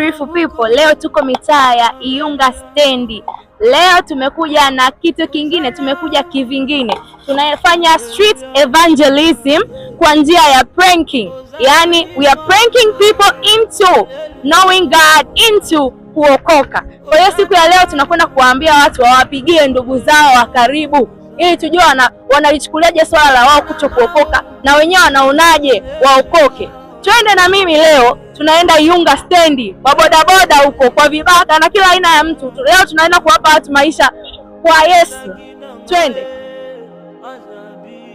beautiful people, leo tuko mitaa ya Iyunga stendi. Leo tumekuja na kitu kingine, tumekuja kivingine. Tunafanya street evangelism kwa njia ya pranking. Yani we are pranking people into knowing God, into kuokoka. Kwa hiyo siku ya leo tunakwenda kuwaambia watu wawapigie ndugu zao wa karibu ili tujue wanalichukuliaje swala la wao kuto kuokoka na wenyewe wanaonaje waokoke. Twende na mimi leo, tunaenda Iyunga stendi kwa bodaboda huko, kwa vibaka na kila aina ya mtu. Leo tunaenda kuwapa watu maisha kwa Yesu. Twende.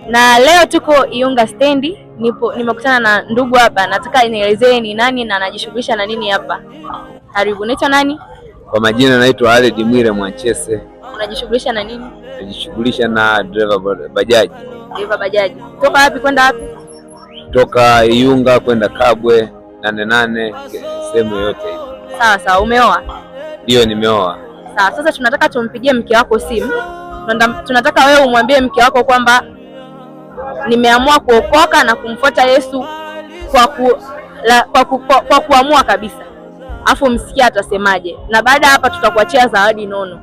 Na leo tuko Iyunga stendi, nimekutana na ndugu hapa. Nataka nielezee ni nani na anajishughulisha na nini hapa. Karibu. Unaitwa nani? Kwa majina naitwa Aled Mwire Mwanchese. Unajishughulisha na nini? Najishughulisha na driver bajaji. Driver bajaji. Toka wapi kwenda wapi? Toka Iyunga kwenda Kabwe 88 sehemu yote hiyo. Sawa sawa. Umeoa? Ndio, nimeoa. Sawa, sasa tunataka tumpigie mke wako simu. Tunataka wewe umwambie mke wako kwamba nimeamua kuokoka na kumfuata Yesu kwa kuamua kabisa. Afu msikia atasemaje. Na baada hapa tutakuachia zawadi nono.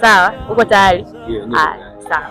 Sawa? Uko tayari? Ndio. Sawa.